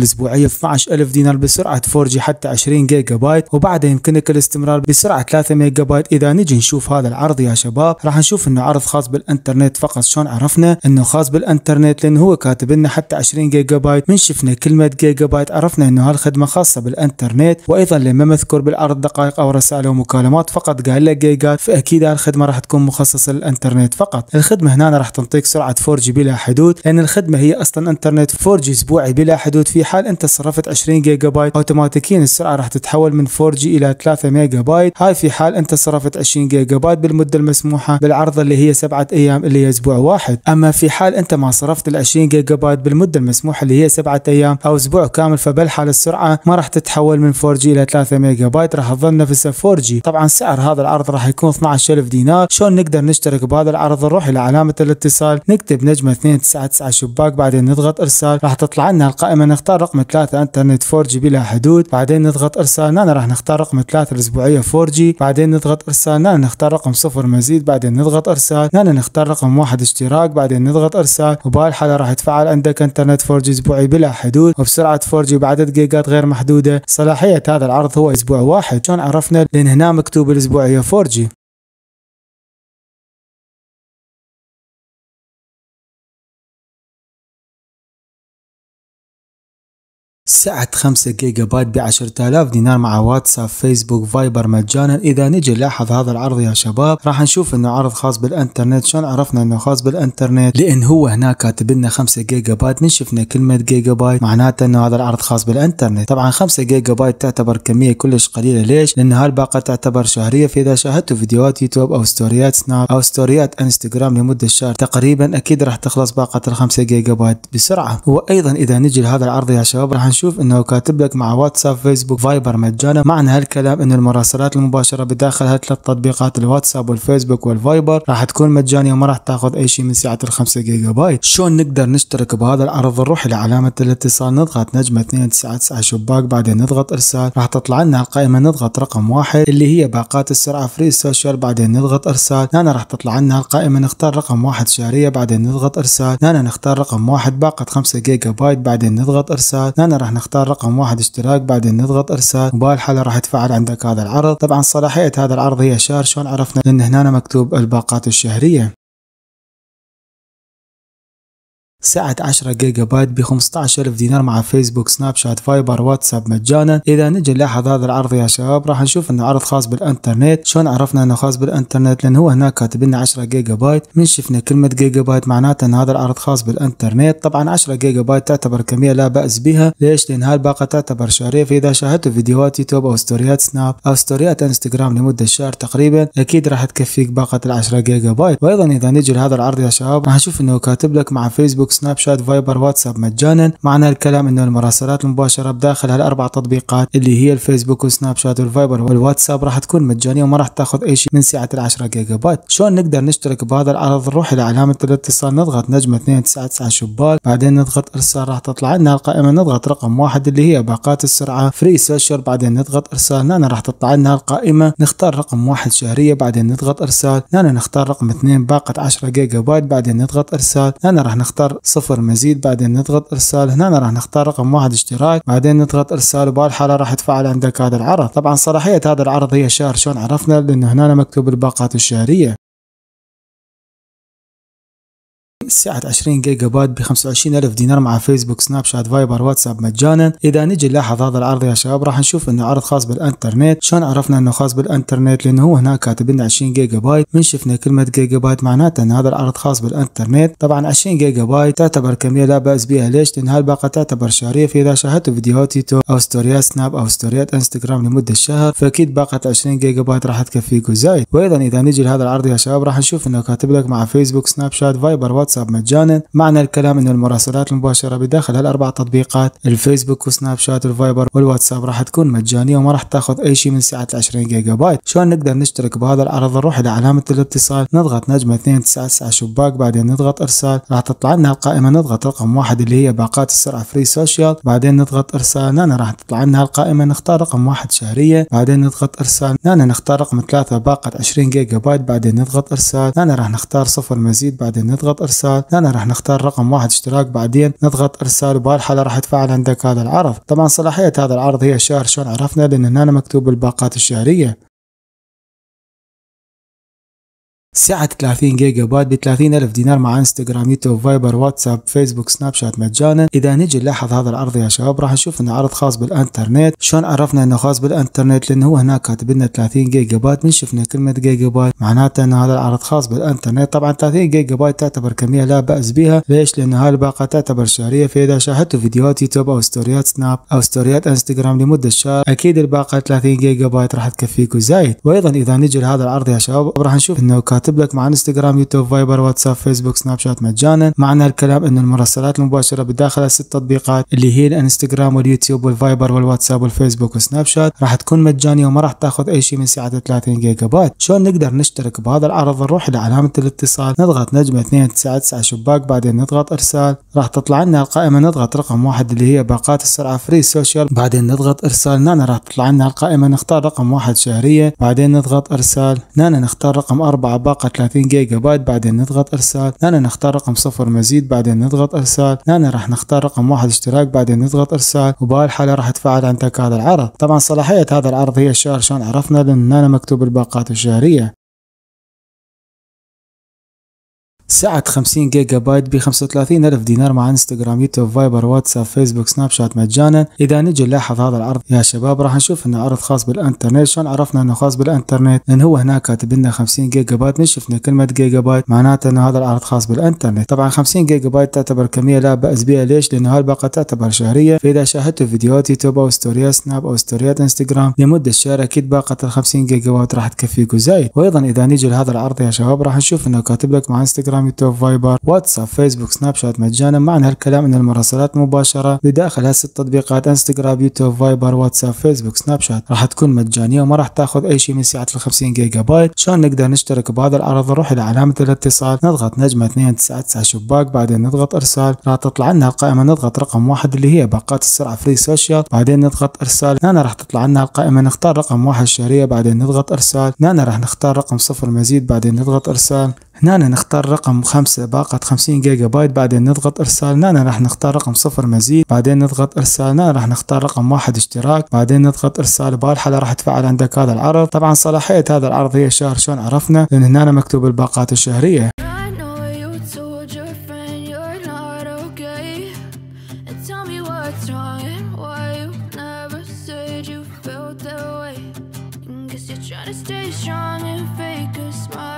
الأسبوعية 12000 دينار بسرعة 4G حتى 20 جيجا بايت، وبعدها يمكنك الاستمرار بسرعة 3 ميجا بايت. إذا نجي نشوف هذا العرض يا شباب راح نشوف إنه عرض خاص بالإنترنت فقط. شلون عرفنا إنه خاص بالإنترنت؟ لأنه هو كاتب لنا حتى 20 جيجا بايت، من شفنا كلمة جيجا بايت عرفنا إنه هالخدمة خاصة بالإنترنت. وأيضا لما مذكور بالعرض دقائق أو رسائل أو مكالمات فقط قال لك جيجات، فأكيد هالخدمة راح تكون مخصصة للإنترنت فقط. الخدمة هنا راح تنطيك سرعة 4G بلا حدود، لأن الخدمة هي أصلا إنترنت 4G أسبوعي بلا حدود. في حال أنت صرفت 20 جيجا بايت أوتوماتيكيا السرعة راح تتحول من 4G إلى 3 ميجا بايت. هاي في حال أنت صرفت 20 جيجا بايت بالمدة المسموحة بالعرض اللي هي 7 أيام اللي هي أسبوع واحد. أما في حال أنت ما صرفت ال 20 جيجا بايت بالمدة المسموحة اللي هي 7 أيام أو أسبوع كامل، فبالحال السرعة ما راح تتحول من 4G إلى 3 ميجا بايت، راح تظل نفسها 4G. طبعا سعر هذا العرض راح يكون 12000 دينار. شلون نقدر نشترك بهذا العرض؟ نروح إلى علامة الاتصال، نكتب نجمة 299 شباك، بعدين نضغط إرسال. راح تطلع لنا القائمة، نختار رقم 3 إنترنت 4G بلا حدود، بعدين نضغط إرسال. هنا راح نختار رقم 3 الأسبوعية 4G، بعدين نضغط إرسال. هنا نختار رقم 0 مزيد، بعدين نضغط إرسال. هنا نختار رقم 1 اشتراك، بعدين نضغط إرسال. وبهالحالة راح يتفعل عندك إنترنت 4G أسبوعي بلا حدود وبسرعة 4G بعدد جيجات غير محدودة. صلاحية هذا العرض هو أسبوع واحد. شلون عرفنا؟ لأن هنا مكتوب الأسبوعية 4G. سعة 5 جيجا بايت ب 10000 دينار مع واتساب فيسبوك فايبر مجانا. إذا نجي نلاحظ هذا العرض يا شباب راح نشوف إنه عرض خاص بالإنترنت. شلون عرفنا إنه خاص بالإنترنت؟ لأن هو هنا كاتب لنا 5 جيجا بايت، من شفنا كلمة جيجا بايت معناته إنه هذا العرض خاص بالإنترنت. طبعا 5 جيجا بايت تعتبر كمية كلش قليلة. ليش؟ لأن هالباقة تعتبر شهرية، فإذا شاهدتوا فيديوهات يوتيوب أو ستوريات سناب أو ستوريات انستغرام لمدة شهر تقريبا أكيد راح تخلص باقة ال 5 جيجا بايت بسرعة. وأيضا إذا نجي لهذا العرض يا شباب راح نشوف إنه كاتب لك مع واتساب فيسبوك فايبر مجانا. معنى هالكلام انه المراسلات المباشره بداخل هالثلاث تطبيقات الواتساب والفيسبوك والفايبر راح تكون مجانيه وما راح تاخذ اي شيء من سعه ال 5 جيجا بايت. شلون نقدر نشترك بهذا العرض؟ نروح الى علامه الاتصال، نضغط نجمه 299 شباك، بعدين نضغط ارسال. راح تطلع لنا القائمه، نضغط رقم 1 اللي هي باقات السرعه فري سوشيال، بعدين نضغط ارسال. هنا راح تطلع لنا القائمه، نختار رقم 1 شهريه، بعدين نضغط ارسال. هنا نختار رقم 1 باقه 5 جيجا بايت، بعدين نضغط ارسال. هنا راح نختار رقم 1 اشتراك، بعدين نضغط ارسال. وبهالحاله راح يتفعل عندك هذا العرض. طبعا صلاحيه هذا العرض هي شهر. شلون عرفنا؟ لان هنا مكتوب الباقات الشهريه. سعة 10 جيجا بايت ب 15000 دينار مع فيسبوك سناب شات فايبر واتساب مجانا. اذا نجي نلاحظ هذا العرض يا شباب راح نشوف انه عرض خاص بالانترنت. شلون عرفنا انه خاص بالانترنت؟ لان هو هناك كاتب لنا 10 جيجا بايت، من شفنا كلمه جيجا بايت معناته ان هذا العرض خاص بالانترنت. طبعا 10 جيجا بايت تعتبر كميه لا باس بها. ليش؟ لان هاي الباقه تعتبر شهريه، فاذا شاهدتوا فيديوهات يوتيوب او ستوريات سناب او ستوريات انستغرام لمده شهر تقريبا اكيد راح تكفيك باقه ال 10 جيجا بايت. وايضا اذا نجي لهذا العرض يا شباب راح نشوف انه كاتب لك مع فيسبوك سناب شات فايبر واتساب مجانا. معنى الكلام انه المراسلات المباشره بداخل هالاربع تطبيقات اللي هي الفيسبوك والسناب شات والفايبر والواتساب راح تكون مجانيه وما راح تاخذ اي شيء من سعه ال 10 جيجا بايت. شلون نقدر نشترك بهذا العرض؟ نروح الى علامه الاتصال، نضغط نجمه 299 شباك، بعدين نضغط ارسال. راح تطلع لنا القائمه، نضغط رقم 1 اللي هي باقات السرعه فري سوشيال، بعدين نضغط ارسال. هنا راح تطلع لنا القائمه، نختار رقم 1 شهريه، بعدين نضغط ارسال. هنا نختار رقم 2 باقه 10 جيجا بايت، بعدين نضغط ارسال. هنا راح نختار 0 مزيد، بعدين نضغط ارسال. هنا راح نختار رقم 1 اشتراك، بعدين نضغط ارسال. وبهالحاله راح يتفعل عندك هذا العرض. طبعا صلاحيه هذا العرض هي شهر. شلون عرفنا؟ لانه هنا مكتوب الباقات الشهريه. سعة 20 جيجا بايت ب 25000 دينار مع فيسبوك سناب شات فايبر واتساب مجانا. اذا نجي نلاحظ هذا العرض يا شباب راح نشوف انه عرض خاص بالانترنت. شلون عرفنا انه خاص بالانترنت؟ لانه هو هناك كاتب لنا 20 جيجا بايت، من شفنا كلمه جيجا بايت معناته ان هذا العرض خاص بالانترنت. طبعا 20 جيجا بايت تعتبر كميه لا باس بها. ليش؟ لان هالباقه تعتبر شهريه، فاذا شاهدتوا فيديوهات يوتيوب او ستوريات سناب او ستوريات انستغرام لمده شهر فاكيد باقه 20 جيجا بايت راح تكفيك وزايد. وايضا اذا نجي لهذا العرض يا شباب راح نشوف انه كاتب لك مع فيسبوك سناب شات فايبر واتساب مجانا. معنى الكلام ان المراسلات المباشره بداخل هالاربع تطبيقات الفيسبوك وسناب شات والفايبر والواتساب راح تكون مجانيه وما راح تاخذ اي شيء من سعه 20 جيجا بايت. شلون نقدر نشترك بهذا العرض؟ نروح الى علامه الاتصال، نضغط نجمه 299 شباك، بعدين نضغط ارسال. راح تطلع لنا القائمه، نضغط رقم 1 اللي هي باقات السرعه فري سوشيال، بعدين نضغط ارسال. هنا راح تطلع لنا القائمه، نختار رقم 1 شهريه، بعدين نضغط ارسال. هنا نختار رقم 3 باقه 20 جيجا بايت، بعدين نضغط ارسال. هنا راح نختار 0 مزيد، بعدين نضغط ارسال. ارسال، هنا راح نختار رقم واحد اشتراك، بعدين نضغط ارسال، وبهالحالة راح يتفعل عندك هذا العرض. طبعا صلاحية هذا العرض هي الشهر. شلون عرفنا؟ لان هنا مكتوب الباقات الشهرية. سعة 30 جيجا بايت ب 30,000 دينار مع انستغرام، يوتيوب، فايبر، واتساب، فيسبوك، سناب شات مجانا. اذا نجي نلاحظ هذا العرض يا شباب راح نشوف انه عرض خاص بالانترنت. شلون عرفنا انه خاص بالانترنت؟ لانه هو هناك كاتب لنا 30 جيجا بايت، من شفنا كلمة جيجا بايت معناته انه هذا العرض خاص بالانترنت. طبعا 30 جيجا بايت تعتبر كمية لا بأس بها. ليش؟ لانه هاي الباقة تعتبر شهرية، فاذا شاهدتوا فيديوهات يوتيوب او ستوريات سناب او ستوريات انستغرام لمدة شهر اكيد الباقة 30 جيجا بايت راح تكفيك وزايد. وايضا اذا نجي لهذا العرض يا شباب راح نشوف انه كاتب لك مع انستغرام، يوتيوب، فايبر، واتساب، فيسبوك، سناب شات مجانا. معنى الكلام ان المراسلات المباشره بداخل ال6 تطبيقات اللي هي الانستغرام واليوتيوب والفايبر والواتساب والفيسبوك وسناب شات راح تكون مجانيه وما راح تاخذ اي شيء من سعه 30 جيجا بايت. شلون نقدر نشترك بهذا العرض؟ نروح لعلامه الاتصال، نضغط نجمه 299 شباك، بعدين نضغط ارسال، راح تطلع لنا القائمه، نضغط رقم واحد اللي هي باقات السرعه فري سوشيال، بعدين نضغط ارسال. هنا راح تطلع لنا القائمه، نختار رقم واحد شهريه، بعدين نضغط ارسال. هنا نختار رقم 4 باقه 30 جيجا بايت، بعدين نضغط ارسال. هنا نختار رقم 0 مزيد، بعدين نضغط ارسال. هنا راح نختار رقم 1 اشتراك، بعدين نضغط ارسال، وبهالحاله راح يتفعل عندك هذا العرض. طبعا صلاحيه هذا العرض هي الشهر. شلون عرفنا؟ لان هنا مكتوب الباقات الشهريه. سعة 50 جيجا بايت ب 35,000 دينار مع انستغرام، يوتيوب، فايبر، واتساب، فيسبوك، سناب شات مجانا. اذا نجي نلاحظ هذا العرض يا شباب راح نشوف انه عرض خاص بالانترنت. شلون عرفنا انه خاص بالانترنت؟ لان هو هناك كاتب لنا 50 جيجا بايت، من شفنا كلمة جيجا بايت معناته انه هذا العرض خاص بالانترنت. طبعا 50 جيجا بايت تعتبر كمية لا بأس بها. ليش؟ لانه هالباقة تعتبر شهرية، فاذا شاهدتوا فيديوهات يوتيوب او ستوريات سناب او ستوريات انستغرام لمدة شهر اكيد باقة ال 50 جيجا بايت راح تكفيك وزايد. وايضا اذا نجي لهذا العرض يا شباب راح نشوف انه كاتب لك مع انستغرام، يوتيوب، فايبر، واتساب، فيسبوك، سناب شات مجانا. معنى هالكلام ان المراسلات المباشره بداخل هالست تطبيقات انستغرام، يوتيوب، فايبر، واتساب، فيسبوك، سناب شات راح تكون مجانيه وما راح تاخذ اي شيء من سعه ال 50 جيجا بايت. شلون نقدر نشترك بهذا العرض؟ نروح الى علامه الاتصال، نضغط نجمه 299 شباك، بعدين نضغط ارسال، راح تطلع لنا القائمه، نضغط رقم 1 اللي هي باقات السرعه فري سوشيال، بعدين نضغط ارسال. هنا راح تطلع لنا القائمه، نختار رقم 1 الشهريه، بعدين نضغط ارسال. هنا راح نختار رقم 0 مزيد، بعدين نضغط ارسال. هنا نختار رقم 5 باقة 50 جيجا بايت، بعدين نضغط ارسال. هنا راح نختار رقم 0 مزيد، بعدين نضغط ارسال. هنا راح نختار رقم 1 اشتراك، بعدين نضغط ارسال. بهالحالة راح يتفعل عندك هذا العرض. طبعا صلاحية هذا العرض هي الشهر. شلون عرفنا؟ لان هنا مكتوب الباقات الشهرية. Trying to stay strong and fake a smile.